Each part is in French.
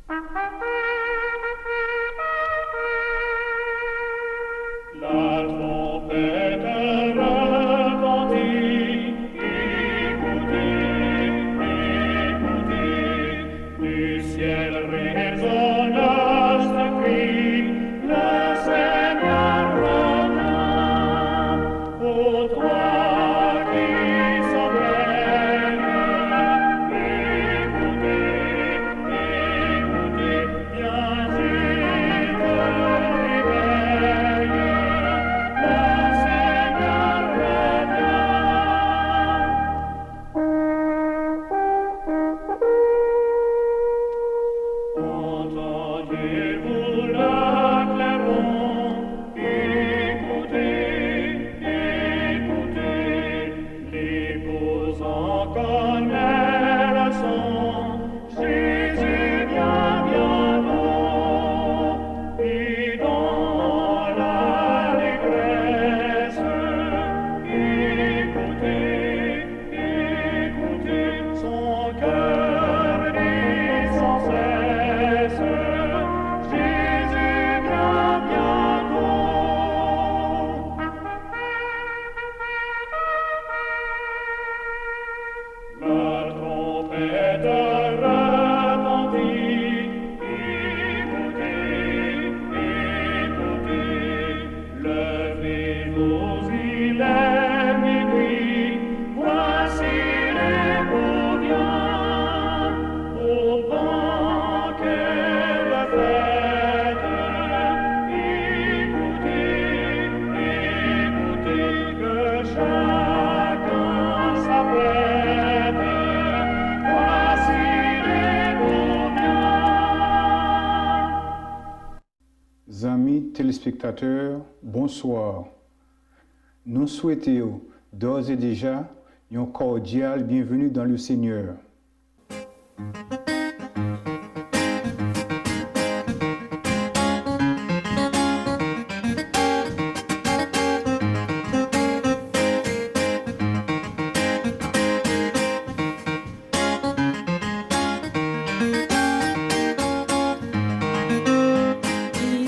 La trompette retentit, écoutez, écoutez, du ciel résonne ce cri, le Seigneur revient, ô toi qui sommeilles, écoutez, écoutez, viens et te réveille, le Seigneur revient. Entendez-vous le clairon? Écoutez, écoutez, l'épouse en connaît le son. Jésus vient bientôt, et dans l'allégresse, écoutez, écoutez, son cœur dit sans cesse, Jésus vient bientôt. La trompette retentit, écoutez, écoutez, levez-vous, il est minuit, voici l'époux vient, au banquet de fête, écoutez, écoutez, que chacun s'apprête, voici l'époux vient. Amis téléspectateurs, bonsoir. Nous souhaitons d'ores et déjà une cordiale bienvenue dans le Seigneur.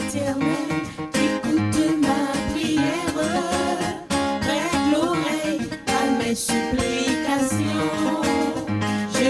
Éternel, écoute ma prière, prête l'oreille à mes supplications. Je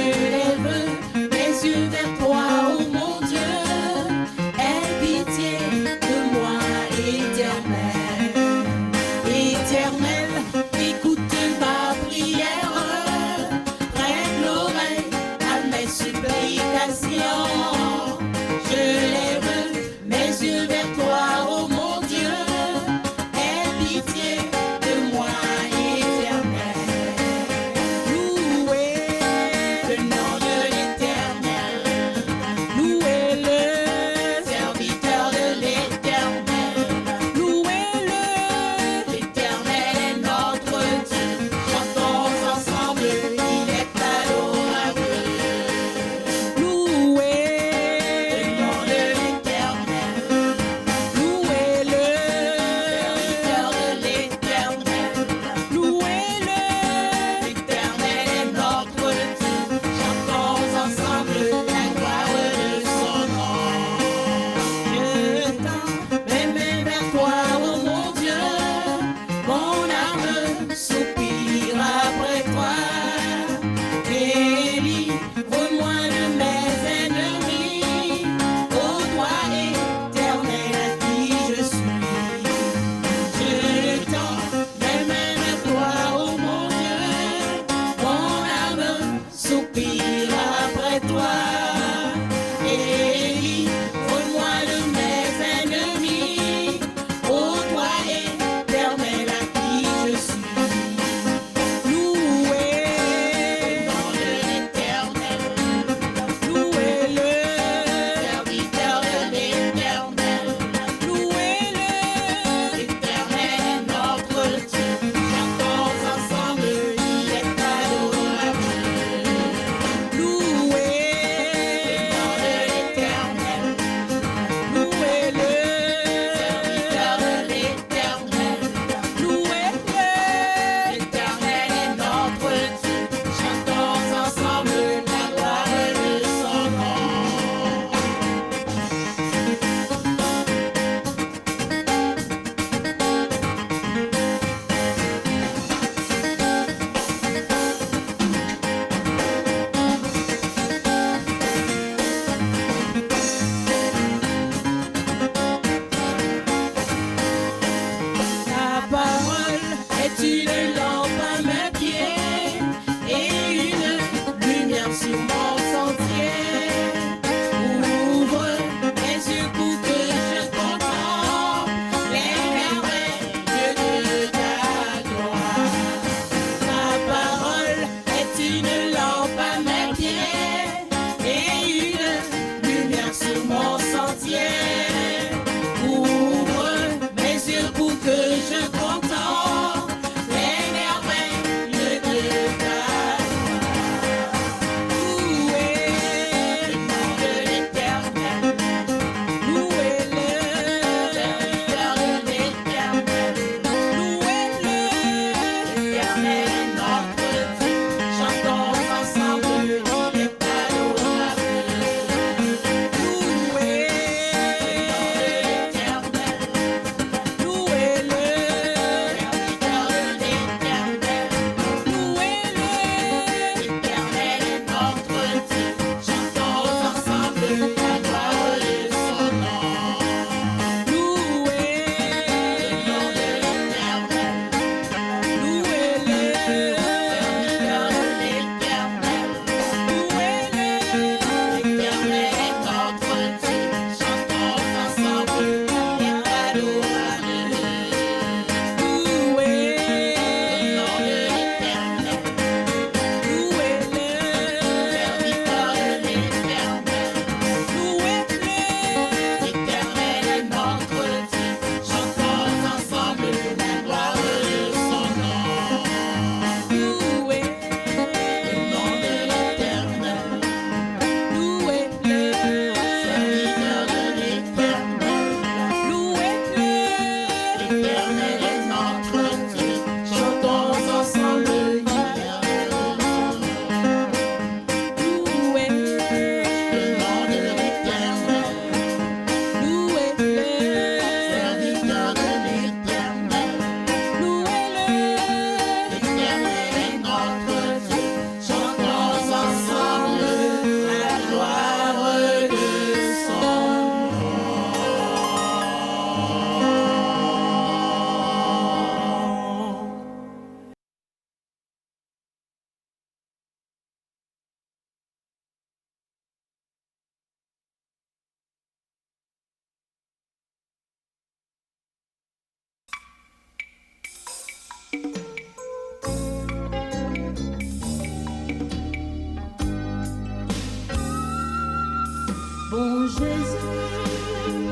Sans Jésus,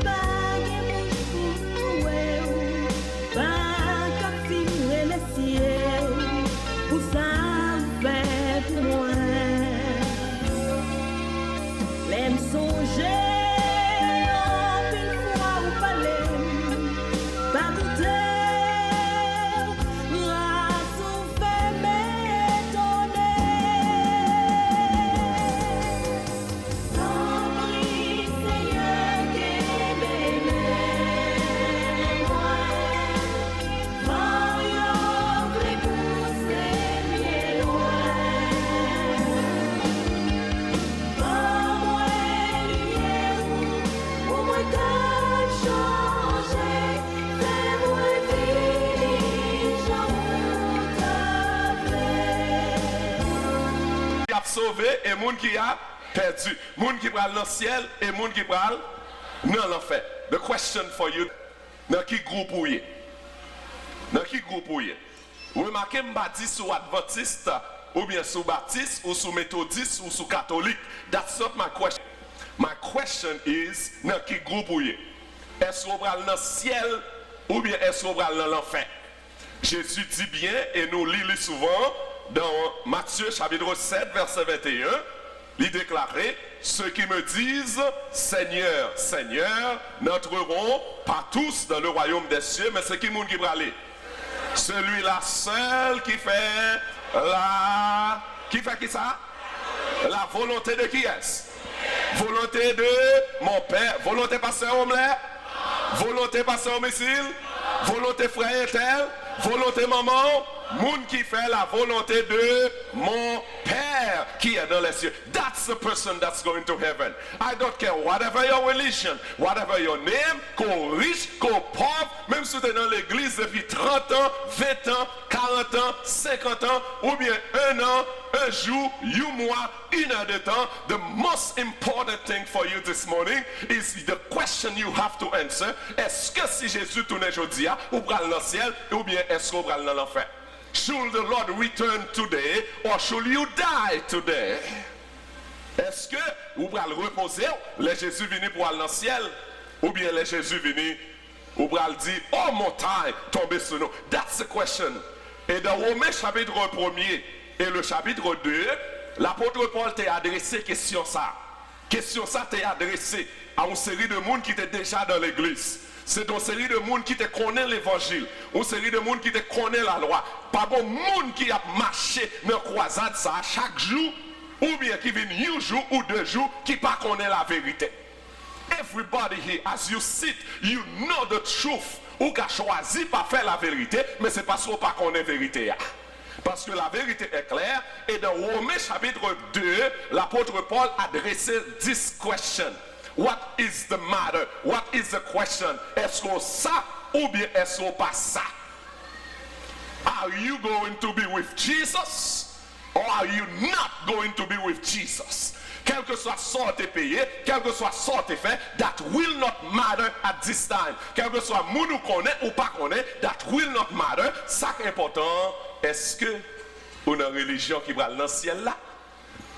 pas de bouche pas qu'à finir le ciel, pour ça fait pour moi. L'aime songer, en une fois au palais, pas douter, grâce au fait m'étonner. Prie, Seigneur, qu'aimez moi, voyons prépousser bien loin. Pas-moi lumière, pour moi qu'à changer, fais-moi vivre, j'en t'appelle. Qui a sauvé et moun qui a perdu. Moun qui pral dans le ciel et moun qui pral dans l'enfer. The question for you, dans qui groupe ou yé? Dans qui groupe ou yé? Remarquez, m'ba dit sous adventiste, ou bien sous baptiste, ou sous méthodiste, ou sous catholique. That's not my question. My question is, dans qui groupe ou yé? Est-ce qu'on pral dans le ciel, ou bien est-ce qu'on pral dans l'enfer? Jésus dit bien, et nous lisons souvent, dans Matthieu chapitre 7, verset 21, il déclarait, ceux qui me disent, Seigneur, Seigneur, n'entreront pas tous dans le royaume des cieux, mais c'est qui monde qui va aller? Celui-là seul qui fait la... Qui fait qui ça? La volonté de qui est-ce? Volonté de mon Père. Volonté pasteur Omelette? Volonté pasteur Missile? Volonté frère tel? Volonté maman? Moun qui fait la volonté de mon Père qui est dans les cieux. That's the person that's going to heaven. I don't care whatever your religion, whatever your name, qu'on riche, qu'on pauvre, même si tu es dans l'église depuis 30 ans, 20 ans, 40 ans, 50 ans, ou bien un an, un jour, 8 mois, 1 heure de temps, the most important thing for you this morning is the question you have to answer. Est-ce que si Jésus tourne aujourd'hui, ou pral dans le ciel, ou bien est-ce qu'on pral dans l'enfer? Should the Lord return today or should you die today? Est-ce que vous allez reposer, les Jésus venu pour aller dans le ciel, ou bien les Jésus venu ou allez dire, oh montagne, tombez sur nous? That's the question. Et dans Romains chapitre 1er et le chapitre 2, l'apôtre Paul t'a adressé question ça. Question ça t'a adressé à une série de monde qui était déjà dans l'église. C'est une série de monde qui te connaît l'évangile, une série de monde qui te connaît la loi. Pas bon monde qui a marché dans la croisade ça chaque jour, ou bien qui vient un jour ou 2 jours qui pas connaît la vérité. Everybody here, as you sit, you know the truth. Ou qu'a choisi pas faire la vérité, mais c'est parce qu'on pas connaît la vérité. Parce que la vérité est claire. Et dans Romains chapitre 2, l'apôtre Paul adressait 10 questions. What is the matter? What is the question? Est-ce qu'on ça ou bien est-ce qu'on pas ça? Are you going to be with Jesus or are you not going to be with Jesus? Quel que soit ce que tu payé, quel que soit ce que tu fait, that will not matter at this time. Quel que soit moun ou connaît ou pas connaît, that will not matter. Ça qui est important, est-ce que on a une religion qui va dans le ciel là?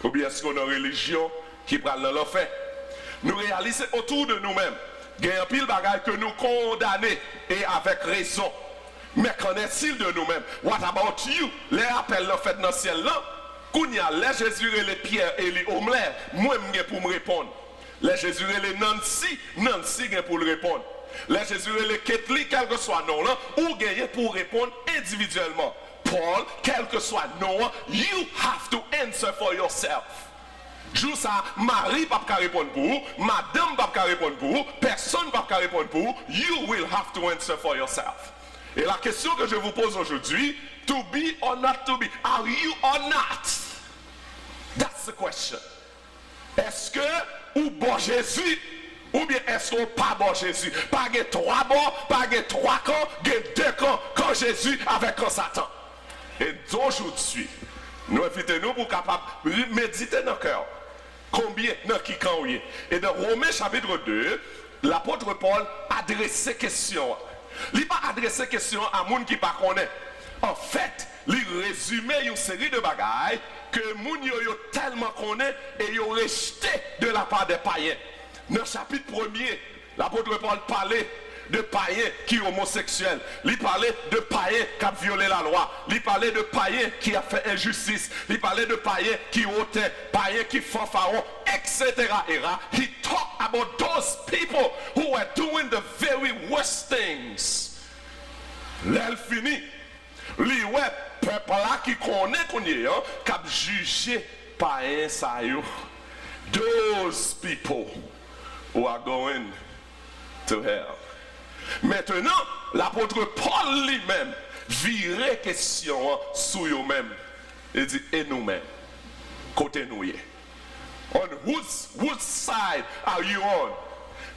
Ou bien est-ce qu'on a une religion qui va dans l'enfer? Nous réalisons autour de nous-mêmes, il y a un pile de bagages que nous condamnons et avec raison. Mais qu'en est-il de nous-mêmes? What about you? Les appels l'ont fait dans le ciel là. Kounya, les Jésus et les Pierre et les Omelette, moi je pour me répondre. Les Jésus et les Nancy, Nancy pour le répondre. Les Jésus et les Ketli, quel que soit nom là, ou gagner pour répondre individuellement. Paul, quel que soit nom, you have to answer for yourself. Jou ça, Marie pas qu'à répondre pour vous, madame pas qu'à répondre pour vous, personne pas qu'à répondre pour vous, you will have to answer for yourself. Et la question que je vous pose aujourd'hui, to be or not to be, are you or not? That's the question. Est-ce que ou bon Jésus, ou bien est-ce qu'on pas bon Jésus? Pas que 3 bons, pas que 3 camps, que 2 camps, quand Jésus avec quand Satan. Et d'aujourd'hui, nous invitons-nous pour capable méditer dans le cœur. Combien dans qui camp est? Et dans Romains chapitre 2, l'apôtre Paul adresse ces questions. Il n'a pas adressé question à moun qui pas connaît. En fait, il résume une série de bagailles que moun yo tellement connaît et yo rejeté de la part des païens. Dans le chapitre 1er, l'apôtre Paul parlait de païens qui sont homosexuels. Il parlait de païens qui ont violé la loi. Il parlait de païens qui ont fait injustice. Il parlait de païens qui ôtaient, païens qui font pharaon, etc. He talked about those people who were doing the very worst things. L'elle finit. Li ouais, peuple là qui connaît qu'on y est, qui a jugé païens ça yo. Those people who are going to hell. Maintenant, l'apôtre Paul lui-même virait question sur eux-mêmes. Il dit, et nous-mêmes, côté nous y est. On whose side are you on?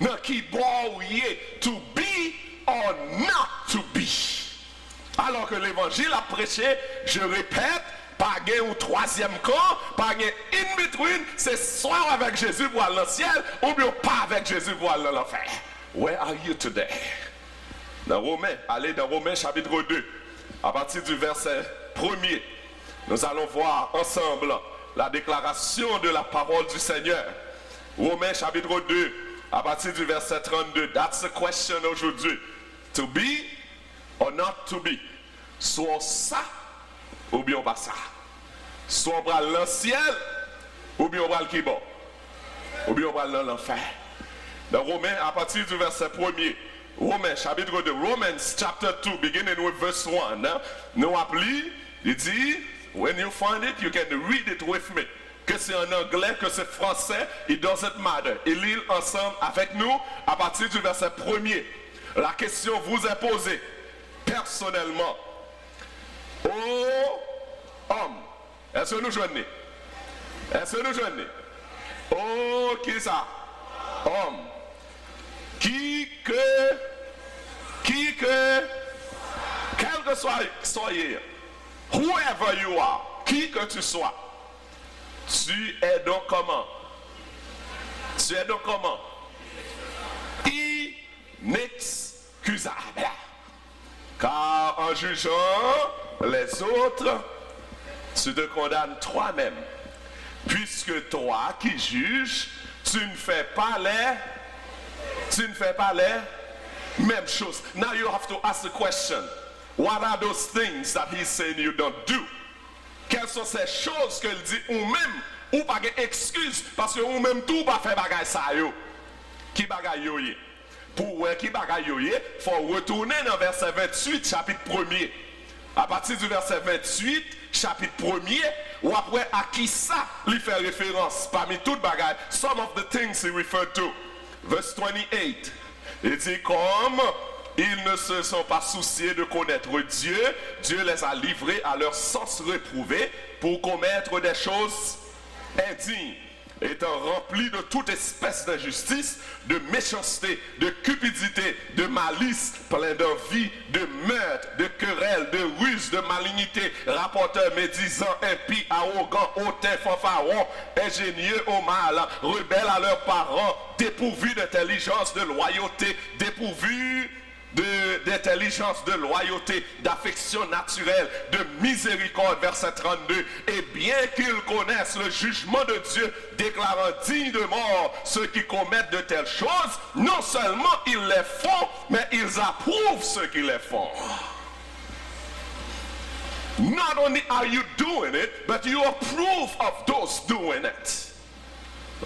Now, qui bord ou y est, to be or not to be. Alors que l'évangile a prêché, je répète, pas gain au troisième camp, pas gain in between, c'est soit avec Jésus pour aller dans le ciel, ou bien pas avec Jésus pour aller dans l'enfer. Where are you today? Dans Romains, allez dans Romains chapitre 2, à partir du verset 1er, nous allons voir ensemble la déclaration de la parole du Seigneur. Romains chapitre 2, à partir du verset 32. That's the question aujourd'hui. To be or not to be? Soit ça, ou bien pas ça. Soit on va dans le ciel, ou bien on va le bon. Ou bien on va dans l'enfer. Dans Romains, à partir du verset 1er, Romains chapitre 2, Romans chapter 2, beginning with verse 1. Nous appelons, il dit, when you find it, you can read it with me. Que c'est en anglais, que c'est français, it doesn't matter. Et lit ensemble avec nous à partir du verset 1er. La question vous est posée personnellement. Oh homme, est-ce que nous joignons? Est-ce que nous joignons? Oh, qui ça? Homme. Qui que, quel que soit soyez, whoever you are, qui que tu sois, tu es donc comment? Tu es donc comment? Inexcusable. Car en jugeant les autres, tu te condamnes toi-même. Puisque toi qui juges, tu ne fais pas les mêmes choses. Now you have to ask the question, what are those things that he's saying you don't do? Quelles sont ces choses qu'il dit ou même ou pas d'excuse parce que ou même tout pas faire bagay ça yo. Qui bagay yo yé? Pour qui bagay yo yé, faut retourner dans verset 28 chapitre 1er. À partir du verset 28 chapitre 1er ou après à qui ça lui fait référence parmi toutes bagay, some of the things he referred to. Verse 28. Il dit comme ils ne se sont pas souciés de connaître Dieu, Dieu les a livrés à leur sens réprouvé pour commettre des choses indignes, étant remplis de toute espèce d'injustice, de méchanceté, de cupidité, de malice, plein d'envie, de meurtre, de querelle, de ruse, de malignité, rapporteurs, médisants, impies, arrogants, hautains, fanfarons, ingénieux au mal, rebelles à leurs parents, dépourvus d'intelligence, de loyauté, dépourvus d'intelligence, de loyauté, d'affection naturelle, de miséricorde, verset 32, et bien qu'ils connaissent le jugement de Dieu, déclarant digne de mort ceux qui commettent de telles choses, non seulement ils les font, mais ils approuvent ceux qui les font. Not only are you doing it, but you approve of those doing it.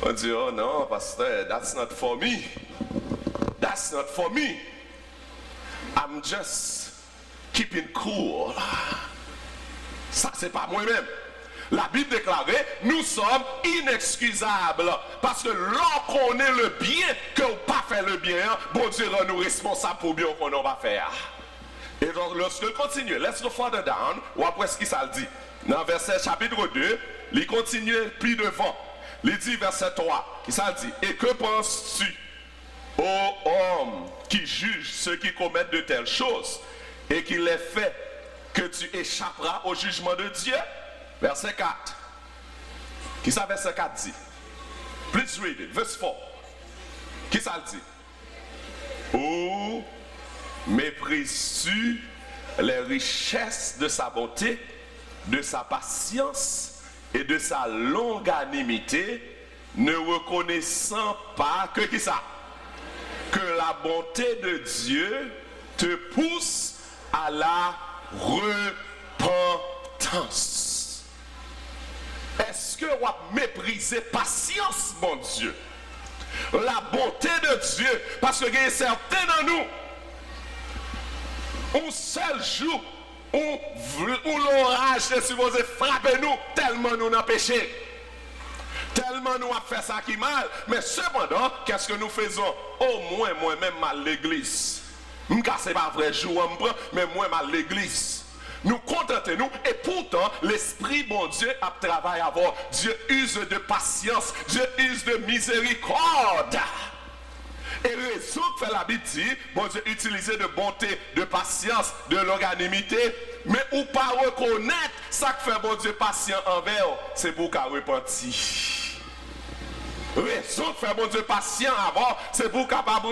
On dit, oh non, pasteur, that's not for me. That's not for me. I'm just keeping cool. Ça, c'est pas moi-même. La Bible déclarait, nous sommes inexcusables. Parce que l'on connaît le bien, que vous pas fait le bien, bon Dieu rend nous responsables pour bien qu'on n'a pas faire. Et donc, lorsque continue, let's go further down, ou après ce qu'il ça dit. Dans verset chapitre 2, il continue plus devant. Il dit verset 3, qui ça dit, et que penses-tu, ô homme, qui juge ceux qui commettent de telles choses et qui les fait que tu échapperas au jugement de Dieu? Verset 4. Qui ça verset 4 dit? Please read it. Verse 4. Qui ça dit? Ou méprises-tu les richesses de sa bonté, de sa patience et de sa longanimité, ne reconnaissant pas que qui ça? Que la bonté de Dieu te pousse à la repentance. Est-ce que vous méprisez patience, mon Dieu? La bonté de Dieu, parce que il y a certains dans nous, un seul jour, où l'orage est supposé frapper nous, tellement nous avons péché. Tellement nous avons fait ça qui mal. Mais cependant, qu'est-ce que nous faisons? Au moins, moi-même, à l'église. Je ne sais pas vrai jour, mais moi, à l'église. Nous contentons-nous et pourtant, l'Esprit, bon Dieu, a travaillé à voir. Dieu use de patience, Dieu use de miséricorde. Et raison que fait la Bible dit, bon Dieu, utiliser de bonté, de patience, de longanimité, mais ou pas reconnaître ça que fait bon Dieu patient envers, c'est pour qu'à repentir. Raison que fait bon Dieu patient avant, c'est pour capable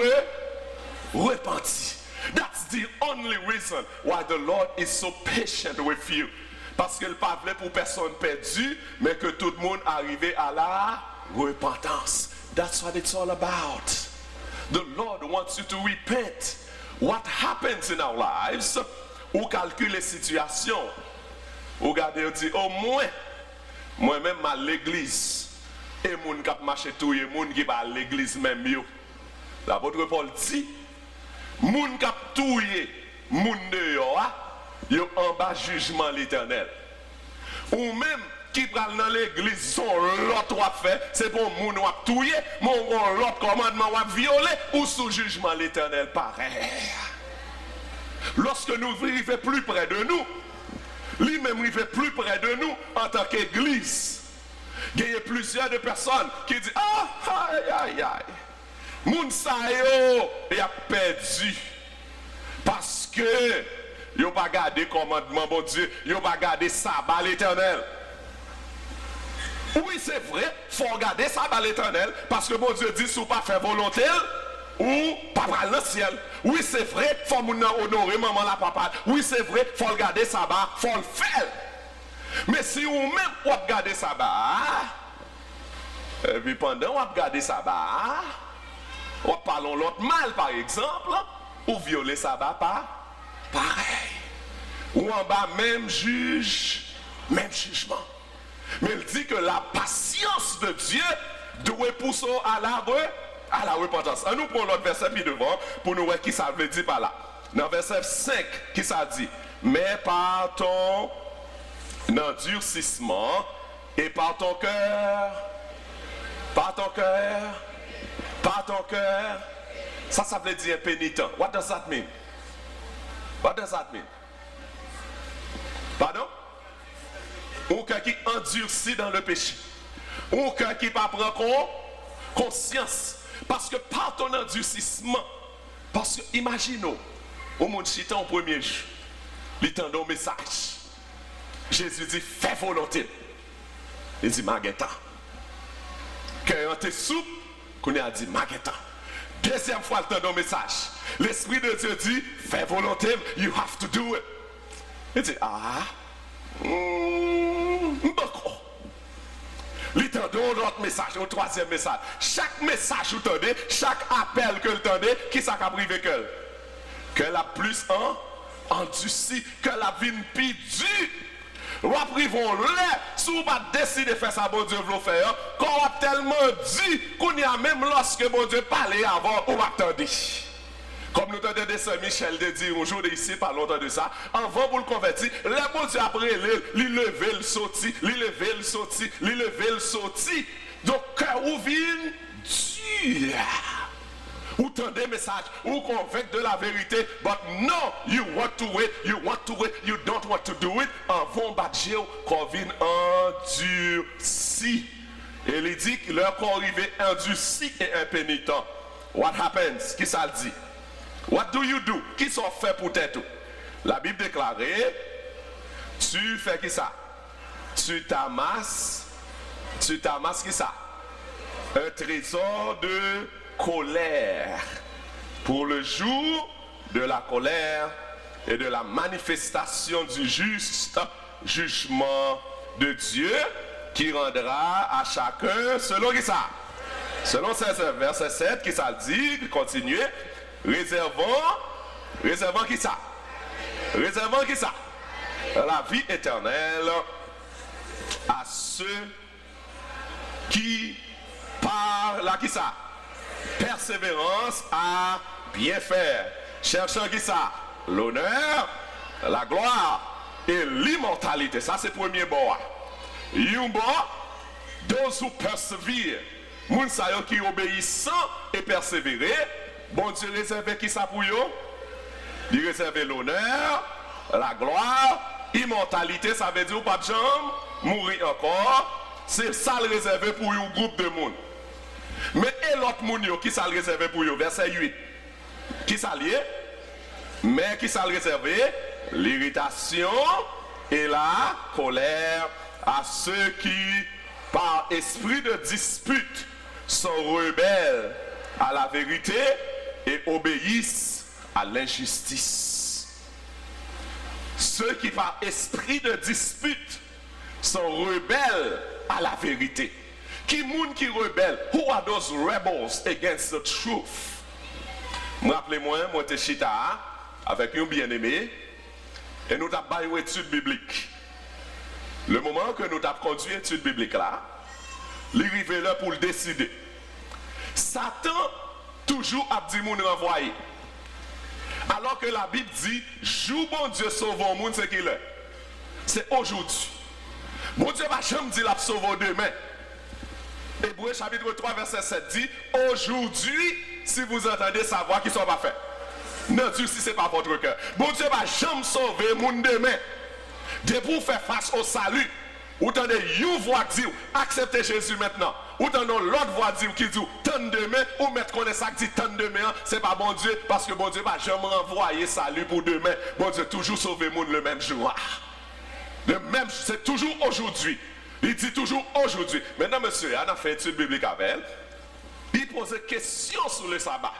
repentir. That's the only reason why the Lord is so patient with you. Parce qu'il ne parlait pour personne perdue, mais que tout le monde arrive à la repentance. That's what it's all about. The Lord wants you to repent. What happens in our lives, ou calcule les situations. Ou regardez, on dit, au moins, moi-même à l'église, et moun kap marché tout, et moun qui va à l'église même yo. L'apôtre Paul dit, moun kap touye, moun dehors, yo en bas jugement l'éternel. Ou même qui pral dans l'église son l'autre a fait, c'est pour moun wap touye, mon l'autre commandement wap violer, ou sous jugement l'éternel pareil. Lorsque nous vivons plus près de nous, lui-même vivait plus près de nous en tant qu'église. Il y a plusieurs de personnes qui disent, ah, aïe, aïe, aïe. Moun sa yo, y a perdu. Parce que, yo pas gardé commandement, bon Dieu, yo pas gardé sabbat l'éternel. Oui, c'est vrai, faut garder sabbat l'éternel, parce que bon Dieu dit, si vous pas faire volonté, ou pas dans le ciel. Oui, c'est vrai, faut honorer maman la papa. Oui, c'est vrai, faut garder sabbat, faut le faire. Mais si vous même vous regardez sabbat, et puis pendant vous regardez sabbat, ou parlons l'autre mal par exemple, ou violer sabbat pas pareil. Ou en bas même juge, même jugement. Mais il dit que la patience de Dieu doit pousser à la repentance. Nous prenons l'autre verset puis devant pour nous voir qui ça veut dire par là. Dans verset 5, qui ça dit? Mais par ton endurcissement et par ton cœur, ça veut dire pénitent. What does that mean? What does that mean? Pardon? Ou quelqu'un qui endurcit dans le péché. Ou quelqu'un qui ne prend pas conscience. Parce que par ton endurcissement, parce que imaginons, au monde chita au premier jour, il tend un message. Jésus dit, fais volonté. Il dit, Maguetta. Quand tu es souple, qu'on a dit, Maguetta. Deuxième fois, il tend un message. L'Esprit de Dieu dit, fais volonté, you have to do it. Il dit, il t'a donné l'autre message, au troisième message. Chaque message que vous tendez, chaque appel que vous tendez, qui ça a privé qu'elle? Qu'elle a plus endurci, qu'elle a vu plus dur. Vous privons l'air, si vous pas décidé de faire ça, bon Dieu vous le faire, qu'on a tellement dit qu'on y a même lorsque bon Dieu parlait avant, on va attendre. Comme nous entendons de Saint Michel de dire un jour ici, pas longtemps de ça, avant pour le convertir, le bon Dieu après il lever le sorti, il lever le sorti, il lever le sorti. Donc, cœur ou vient Dieu. Ou tendez message, ou convaincre de la vérité, but no, you want to wait, you don't want to do it. Avant battre, qu'on vient endurci. Et il dit que leur corps arrivé endurci et impénitent. What happens? Qui ça le dit? What do you do? Qui sont fait pour t'être? La Bible déclare, tu fais qui ça? Tu t'amasses qui ça? Un trésor de colère pour le jour de la colère et de la manifestation du juste jugement de Dieu qui rendra à chacun selon qui ça. Selon verset 7 qui ça dit, continuez, réservant qui ça. Réservant qui ça. La vie éternelle à ceux qui par la qui ça. Persévérance à bien faire. Cherchant qui ça? L'honneur, la gloire et l'immortalité. Ça c'est le premier bord. Yon bord, those who persevere. Moun sa yo qui obéissant et persévérer. Bon Dieu réserve qui ça pour yo? Il réserve l'honneur, la gloire, immortalité. Ça veut dire ou pas de jambe, mourir encore. C'est ça le réservé pour un groupe de monde. Mais et l'autre monde qui ça le réservé pour eux? Verset 8. Qui ça lié? Mais qui ça le réservé? L'irritation et la colère à ceux qui, par esprit de dispute, sont rebelles à la vérité et obéissent à l'injustice. Ceux qui, par esprit de dispute, sont rebelles à la vérité. Qui moun qui rebelle? Who are those rebels against the truth? Rappelez-moi, moi j'étais chita avec un bien-aimé et nous avons fait une étude biblique. Le moment que nous avons conduit l'étude biblique là, il arrive là pour le décider. Satan toujours a dit moun renvoyer. Alors que la Bible dit, joue bon Dieu sauve au monde, c'est qu'il est. C'est aujourd'hui. Bon Dieu va jamais dire la sauve demain. Hébreux chapitre 3 verset 7 dit, aujourd'hui, si vous entendez sa voix, qui ne soit pas fait. Non, Dieu, si ce n'est pas votre cœur. Bon Dieu va jamais sauver le monde demain. De pour faire face au salut. Ou t'entendez une voix dire, acceptez Jésus maintenant. Ou t'entendez l'autre voix dire qui dit, tant demain, ou mettre qu'on est ça qui dit tant demain, c'est pas bon Dieu, parce que bon Dieu va jamais envoyer salut pour demain. Bon Dieu toujours sauver le monde le même jour. Le même, c'est toujours aujourd'hui. Il dit toujours aujourd'hui. Maintenant, monsieur, on a fait une étude biblique avec elle. Il pose des questions sur le sabbat.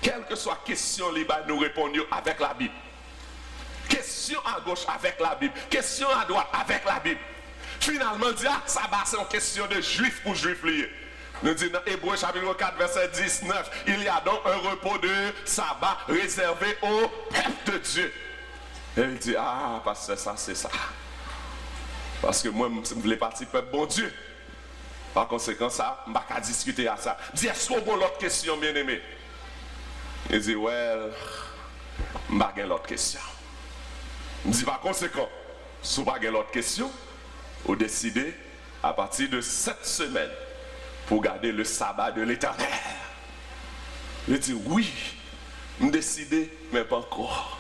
Quelle que soit la question, nous répondons avec la Bible. Question à gauche avec la Bible. Question à droite avec la Bible. Finalement, dit, sabbat, c'est une question de juif pour juif lié. Nous disons dans Hébreux chapitre 4, verset 19, il y a donc un repos de sabbat réservé au peuple de Dieu. Et il dit, parce que ça, c'est ça. Parce que moi, je voulais participer bon Dieu. Par conséquent, ça, je ne vais pas discuter à ça. Dis, est-ce qu'on a l'autre question, bien-aimé? Il dit, well, je ne vais pas l'autre question. Je dis, par conséquent, si vous n'avez pas l'autre question, vous décidez à partir de cette semaine pour garder le sabbat de l'Éternel. Il dit, oui, je décide, mais pas encore.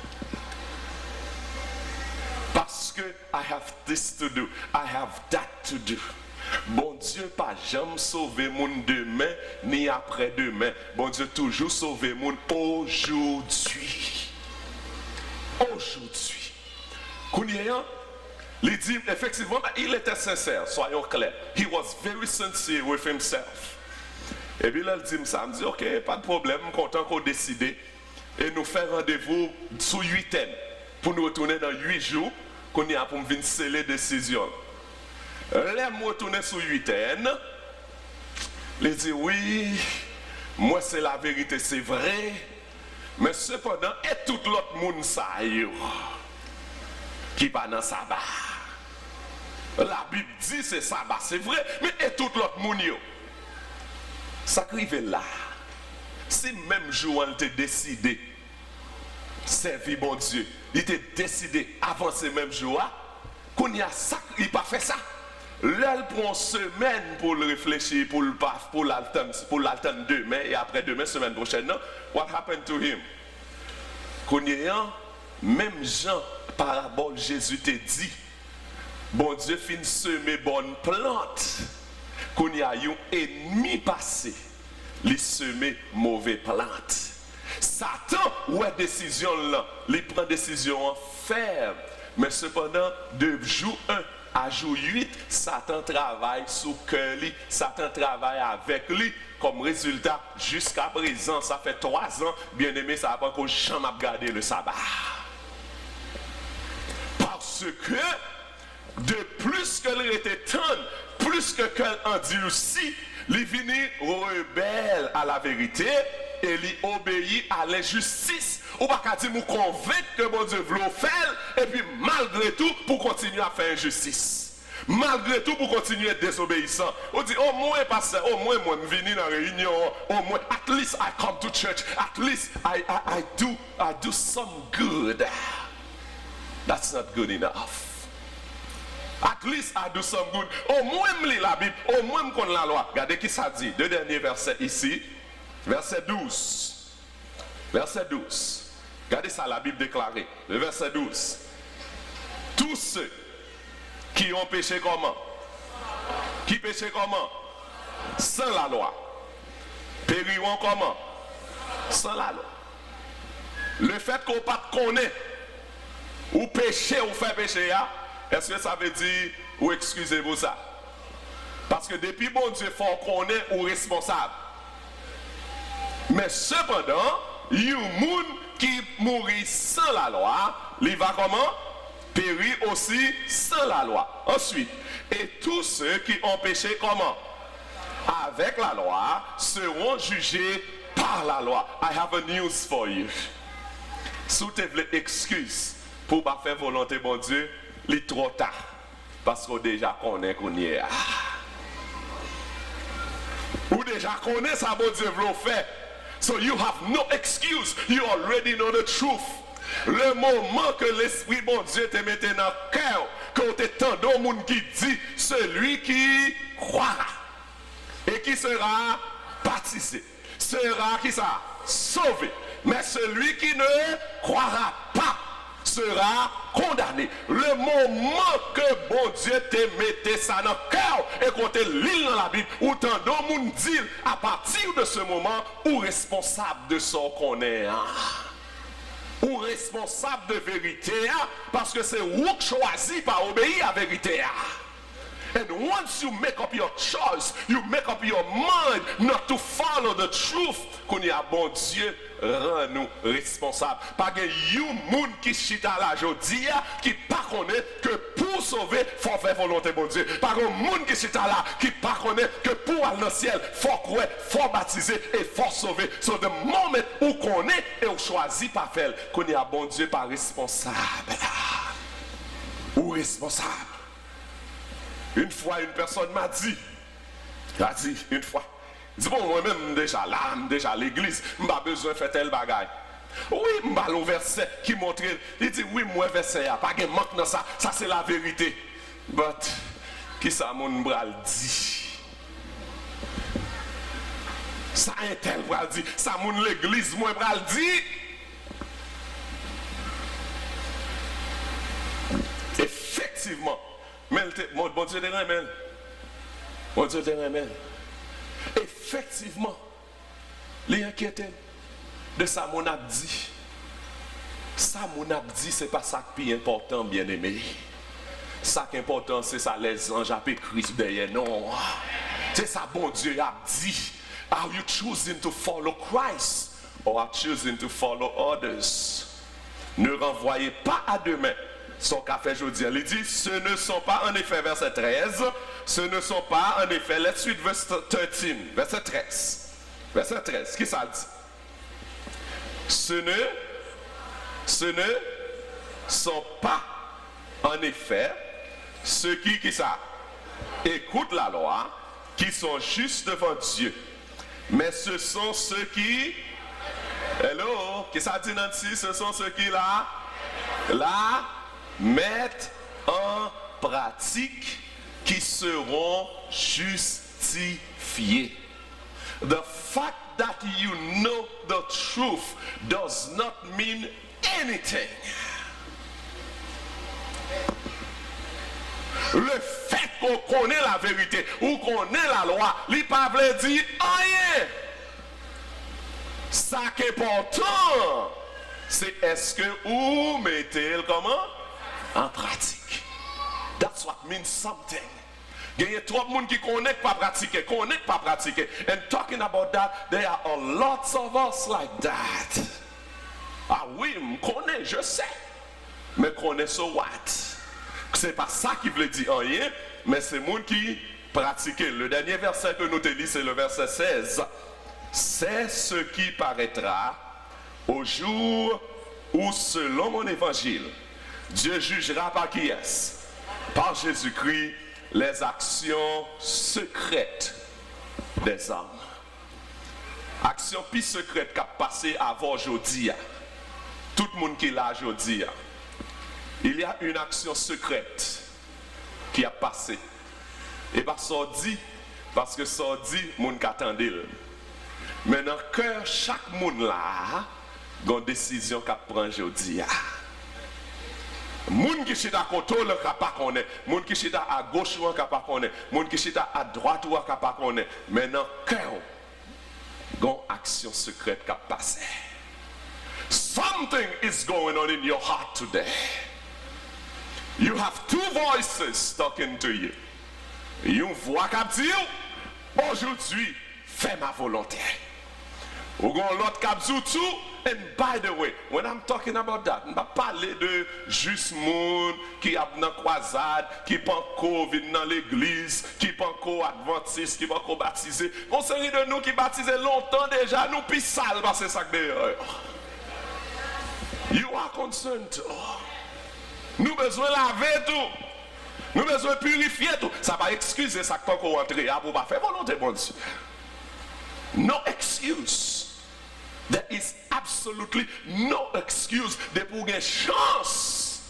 Parce que I have this to do, I have that to do. Bon Dieu pas jamais sauver moun demain ni après-demain. Bon Dieu toujours sauver moun aujourd'hui. Aujourd'hui. Kounyeyan, il dit effectivement il était sincère, soyons clairs. He was very sincere with himself. Et puis là il dit ça, il me dit ok, pas de problème, content qu'on décide et nous faire rendez-vous sous 8 thèmes. Pour nous retourner dans 8 jours, qu'on y a pour venir sceller décision. Là, moi retourner sur 8 ans, il dit oui, moi c'est la vérité, c'est vrai, mais cependant, et tout l'autre monde ça qui pas dans sabbat. La Bible dit c'est sabbat, c'est vrai, mais et tout l'autre monde ça arrive là. Si même jour on était décidé servir bon Dieu, il était décidé avant ce même jour, qu'on y a ça, il n'a pas fait ça. Là, il prend une semaine pour le réfléchir, pour l'attendre demain et après demain, semaine prochaine. What happened to him? Qu'on y a, même Jean, parabole, Jésus t'a dit, bon Dieu finit semer bonne plante, qu'on y a un ennemi passé, il semer mauvaise plante. Satan, ouais, décision là, il prend décision ferme. Mais cependant, de jour 1 à jour 8, Satan travaille sous cœur, Satan travaille avec lui. Comme résultat, jusqu'à présent, ça fait 3 ans, bien aimé, ça n'a pas encore jamais gardé le sabbat. Parce que de plus que il était tendre, plus que endurci, il vini rebelle à la vérité et il obéit à l'injustice. Ou pas qu'à dire, nous convaincre que bon Dieu veut le faire, et puis malgré tout, pour continuer à faire injustice. Malgré tout, pour continuer à être désobéissant. On dit, au moins, pasteur, au moins, moi, je viens dans la réunion, au moins, at least I come to church, at least I do some good. That's not good enough. At least I do some good. Au moins, je lis la Bible, au moins, je connais la loi. Regardez qui ça dit, deux derniers versets ici, verset 12. Verset 12. Regardez ça, la Bible déclarée, le verset 12. Tous ceux qui ont péché comment? Qui péché comment? Sans la loi. Périront comment? Sans la loi. Le fait qu'on ne pas connaît ou péché ou fait péché, est-ce que ça veut dire ou excusez-vous ça? Parce que depuis bon Dieu, il faut qu'on est ou responsable. Mais cependant, il y a des gens qui mourent sans la loi, il va comment? Périr aussi sans la loi. Ensuite, et tous ceux qui ont péché comment? Avec la loi seront jugés par la loi. I have a news for you. Si vous avez excuse pour ne pas faire volonté bon Dieu, il est trop tard. Parce qu'on déjà connaît qu'on y est. Ou déjà connaît ça bon Dieu veut faire. So you have no excuse. You already know the truth. Le moment que l'Esprit bon Dieu te mette dans le cœur, que tu entends un monde qui dit, celui qui croira et qui sera baptisé, sera qui ça? Sauvé. Mais celui qui ne croira pas sera condamné. Le moment que bon Dieu te mette ça dans le cœur et qu'on te lit dans la Bible, ou t'entends un monde dire, à partir de ce moment, ou responsable de ce qu'on est. Ou responsable de vérité, parce que c'est vous qui choisissez par obéir à la vérité. And once you make up your choice, you make up your mind not to follow the truth, qu'on y a bon Dieu rend nous responsables. Pas que you moun qui chita la jodi qui pas connaît que pour sauver faut faire volonté bon Dieu. Pas que moun qui chita là qui pas connaît que pour aller dans le ciel faut croire, faut baptiser et faut sauver. So the moment où connaît et on choisit pas faire, qu'on y a bon Dieu pas responsable. Ou responsable. Une fois, une personne m'a dit, une fois, il dit, bon, moi-même, déjà là, déjà à l'église, je n'ai pas besoin de faire tel bagaille. Oui, je vais le verset qui montre, il dit, oui, moi, verset, il n'y a pas de manque dans ça, ça c'est la vérité. But, qui ça, mon bral dit? Ça, un tel bral dit, ça, mon l'église, moi, bral dit. Effectivement. Mais bon Dieu te remet. Bon Dieu te remet. Effectivement, les inquiétés de ça mon a dit. Ça mon a dit, c'est pas ça qui est important, bien aimé. Ça qui est important, c'est ça les anges a écrit derrière non. C'est ça bon Dieu a dit. Are you choosing to follow Christ or are choosing to follow others? Ne renvoyez pas à demain. Son café aujourd'hui, il dit, ce ne sont pas en effet, verset 13, ce ne sont pas en effet, let's read verse 13, verset 13, verset 13, qui ça dit? Ce ne sont pas en effet ceux qui ça? Écoutent la loi, qui sont justes devant Dieu, mais ce sont ceux qui, hello, qui ça dit Nancy? Ce sont ceux qui là, mettent en pratique qui seront justifiés. The fact that you know the truth does not mean anything. Le fait qu'on connaît la vérité ou qu'on connaît la loi, il pas veut dire rien. Ça qui est important, c'est est-ce que vous mettez comment? En pratique. That's what means something. Il y a trop de monde qui connaît pas pratiquer, connaît pas pratiquer. And talking about that, there are a lots of us like that. Ah oui, je connais, je sais. Mais connais so what? C'est pas ça qui veut dire rien, mais c'est monde qui pratique. Le dernier verset que nous te lisons, c'est le verset 16. C'est ce qui paraîtra au jour où, selon mon évangile, Dieu jugera par qui est-ce? Par Jésus-Christ, les actions secrètes des hommes. Action plus secrète qui a passé avant aujourd'hui. Tout le monde qui est là aujourd'hui. Il y a une action secrète qui a passé. Et pas ça dit, parce que ça dit, moun qu'attendait. Mais dans le cœur, chaque monde là, a une décision qu'a prend aujourd'hui. Moun qui chita à côté, le pas connaît. Moun qui chita à gauche, ou pas connaît. Moun qui chita à droite, ou pas connaît. Mais dans le cœur, une action secrète qui a passé. Something is going on in your heart today. You have two voices talking to you. Une voix qui dit, aujourd'hui, fais ma volonté. Ou l'autre qui dit tout. And by the way, when I'm talking about that, je ne vais pas parler de juste monde qui a dans croisade, qui pas encore venu dans l'église, qui pas encore adventiste, qui pas encore baptisé. On série de nous qui baptisés longtemps déjà, nous puis sale parce que c'est ça que d'ailleurs. You are concerned too. Nous besoin laver tout. Nous besoin purifier tout. Ça va excuser ça que pas encore entrer pour pas faire volonté bon Dieu. No excuse. There is absolutely no excuse de pour une chance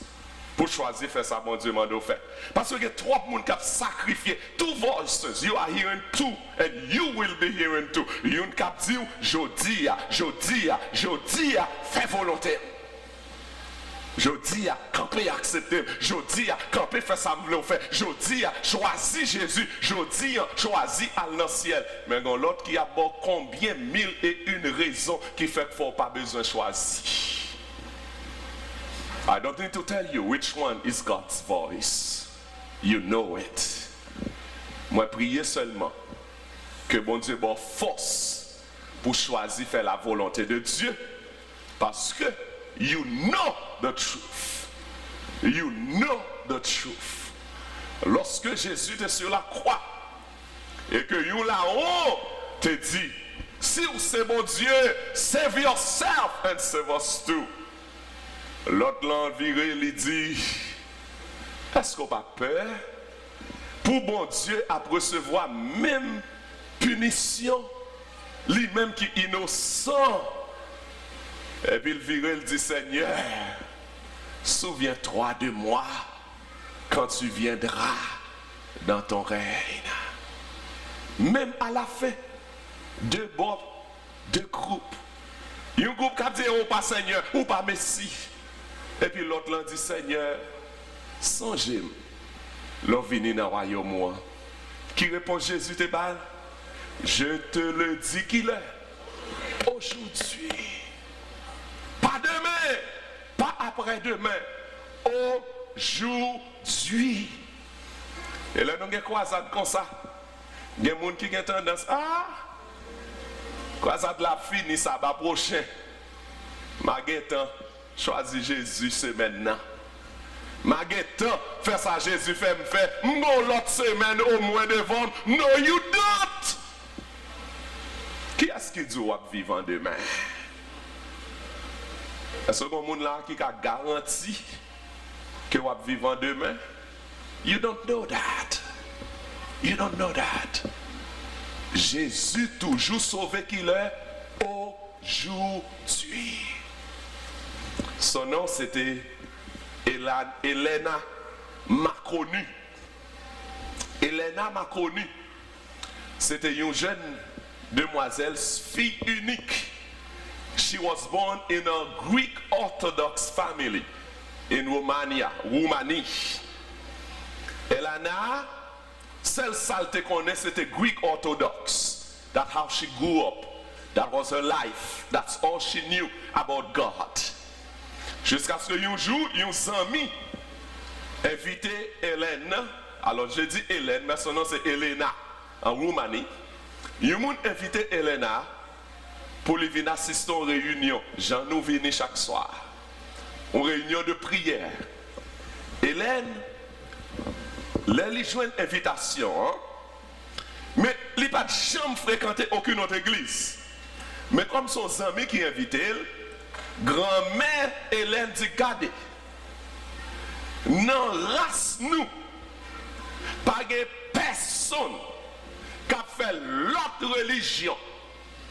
pour choisir faire ça, mon Dieu, m'a fait. Parce qu'il y a trop de monde qui a sacrifié. Two voices, you are hearing two, and you will be hearing two. Yon qui dit, je dis, fais volonté. Je dis, camper accepter. Je dis, camper faire ça, me faire. Je dis, choisis Jésus. Je dis, choisis à l'ancien. Mais l'autre qui a bon combien 1001 raisons qui fait qu'il ne faut pas besoin de choisir. I don't need to tell you which one is God's voice. You know it. Moi, priez seulement que bon Dieu ait force pour choisir faire la volonté de Dieu. Parce que you know the truth. You know the truth. Lorsque Jésus était sur la croix et que you là-haut te dit, si vous c'est mon Dieu, save yourself and save us too. L'autre l'enviré lui dit, est-ce qu'on n'a pas peur pour bon Dieu à recevoir même punition, lui-même qui est innocent? Et puis le viré il dit, Seigneur, souviens-toi de moi quand tu viendras dans ton règne. Même à la fin, deux groupes. Un groupe qui a dit, oh pas Seigneur, ou pas Messie. Et puis l'autre l'a dit, Seigneur, songez-moi, l'on vient dans le royaume. Qui répond Jésus te balle? Je te le dis qu'il est aujourd'hui. Pas demain, pas après-demain, aujourd'hui. Et là, nous avons une croisade comme ça. Il y a des gens qui ont tendance, croisade la fini, ça va prochain. Maguetan, choisis Jésus, c'est maintenant. Maguetan, fais ça, Jésus, fait me faire. Non, l'autre semaine au moins devant. No, you don't. Qui est-ce qui dit qu'on va vivre demain? Est-ce que monde là qui a garanti que vous allez vivre demain? You don't know that. You don't know that. Jésus toujours sauvé qu'il est aujourd'hui. Son nom c'était Elena Macronu. Elena Macronu. C'était une jeune demoiselle, fille unique. She was born in a Greek Orthodox family in Roumanie. Elena, celle salte connaît, c'était Greek Orthodox. That's how she grew up. That was her life. That's all she knew about God. Jusqu'à ce qu'un jour, un ami invité Hélène. Alors je dis Hélène, mais son nom c'est Elena en Roumanie. Un monde invité Elena pour lui venir assister à une réunion. Jean nous venons chaque soir. Une réunion de prière. Hélène les joint une invitation, hein? Mais il n'a pas jamais fréquenté aucune autre église. Mais comme son ami qui invité, grand-mère Hélène dit gardez. Non, race nous, pas de personne qui a fait l'autre religion,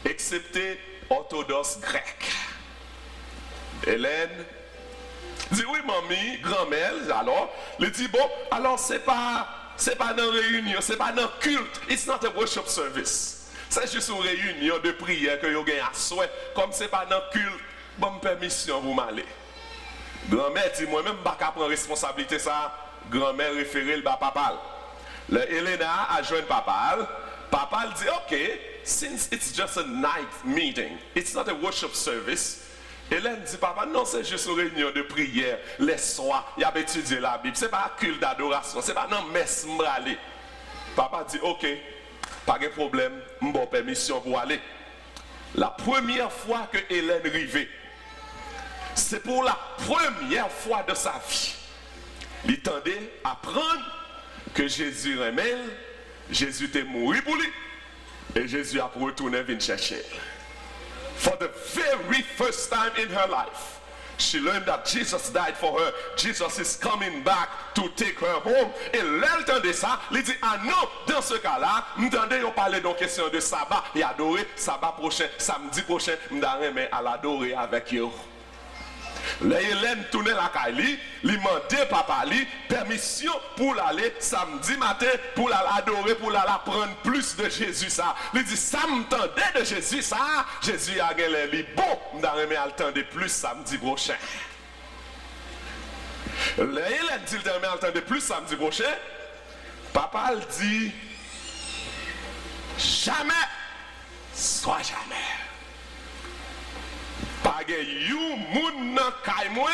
excepté orthodoxe grec. Hélène dit oui, mamie, grand-mère, alors, il dit bon, alors c'est pas dans réunion, c'est pas dans culte, it's not a worship service. C'est juste une réunion de prière que vous avez à souhait, comme c'est pas dans culte, bonne permission pour m'aller. Grand-mère dit moi-même, je ne vais pas prendre responsabilité ça, grand-mère référé le papa. Le Elena a joint papa. Papa dit ok, since it's just a night meeting, it's not a worship service. Hélène dit papa non, c'est juste une réunion de prière les soirs, il a étudié la Bible, c'est pas un culte d'adoration, c'est pas non messe m'aller. Papa dit ok, pas de problème, m'bon permission pour aller. La première fois que Hélène arrivait, c'est pour la première fois de sa vie. Il tendait à apprendre que Jésus aimait, Jésus était mort pour lui, et Jésus a retourné venir chercher. For the very first time in her life, she learned that Jesus died for her. Jesus is coming back to take her home. Et elle entendait ça, elle dit ah non, dans ce cas-là, m'entendez on parler d'une question de sabbat et adorer sabbat prochain, samedi prochain, m'dare à l'adorer avec eux. La Hélène tournait la caille, lui demandait papa lui permission pour aller samedi matin pour l'adorer, pour l'apprendre plus de Jésus ça. Il dit ça m'entendait de Jésus ça, Jésus a gagné lui bon, m'dare à attendre plus samedi prochain. La Hélène dit m'dare à attendre plus samedi prochain. Papa le dit jamais, soit jamais. Pas de you moun nan kay mwen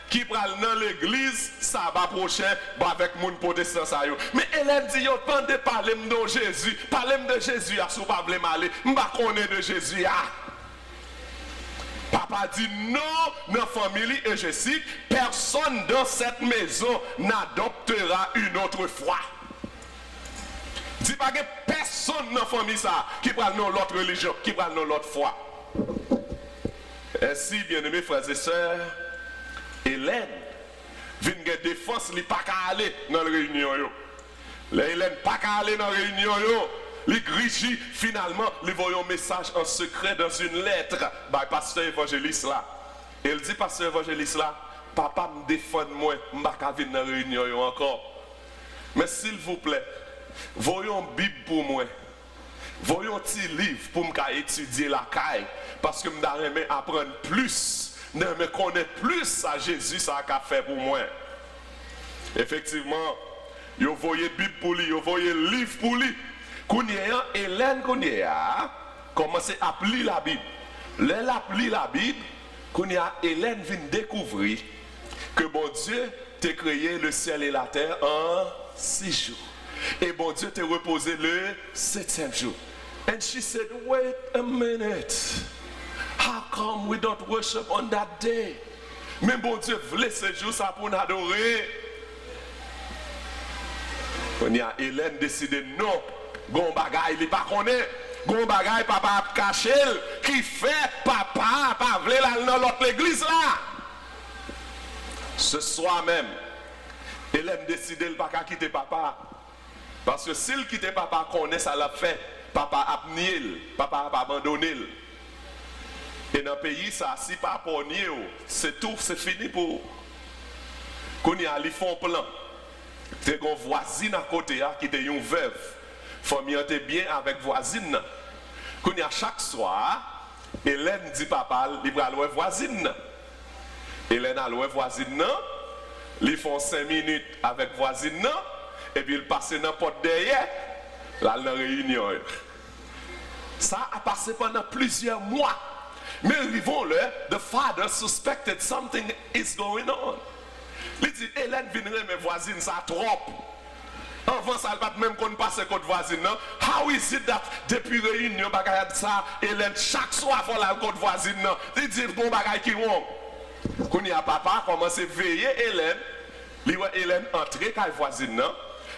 qui pral dans l'église sabbat prochain avec moun protestant sa yo. Mais Hélène dit yo tande parler de Jésus, parler de Jésus a sou pa vle m'aller, m'pa connait de Jésus a. Papa dit non, dans famille et je cite, personne dans cette maison n'adoptera une autre foi. Dit pas que personne dans famille ça qui pral dans l'autre religion, qui pral dans l'autre foi. Ainsi, bien-aimés frères et sœurs, Hélène vient de défense, il pas qu'à aller dans la réunion. Hélène pas qu'à aller dans la réunion. Les grigi, finalement, ils voient un message en secret dans une lettre par pasteur évangéliste là. Elle dit, pasteur évangéliste là, papa me défend moi, je ne vais pas venir dans la réunion encore. Mais s'il vous plaît, voyons une Bible pour moi. Voyons un petit livre pour m'étudier la caille. Parce que je vais apprendre plus, je vais connaître plus à Jésus, ça a fait pour moi. Effectivement, vous voyez Bible pour lui, vous voyez livre pour lui. Hélène commence à lire la Bible. Elle a lu la Bible, Hélène vient découvrir que bon Dieu t'a créé le ciel et la terre en 6 jours. Et bon Dieu t'a reposé le 7e jour. And she said, wait a minute. How come we don't worship on that day? Mais bon Dieu voulait ce jour ça pour nous adorer. On y a Hélène décidé non. Gon bagay il pas connaît. Gon bagay papa a caché qui fait papa pas vle la dans l'autre église là. Ce soir même, Hélène décidé de pas quitter papa. Parce que s'il quitte papa connaît ça l'a fait. Papa a nié, papa a abandonné. Et dans le pays, ça, si pas pour nier, c'est tout, c'est fini pour. Quand ils font plan, c'est une voisine à côté qui était une veuve. Famille était bien avec voisine. Quand chaque soir, Hélène dit papa, il va aller voisine. Hélène a loué voisine, ils font 5 minutes avec voisine, et puis ils passent dans la porte derrière. La réunion. Ça a passé pendant plusieurs mois. Mais arrivons là, the father suspected something is going on. Il dit, Hélène viendrait mes voisines, ça trop. Avant ça, elle va même qu'on passe contre voisine. How is it that depuis réunion, bagay ça, Hélène chaque soir faut la contre voisine. Il dit, bon bagay qui wrong. Quand il y a papa commence à veiller Hélène, il voit Hélène entrer quand voisine.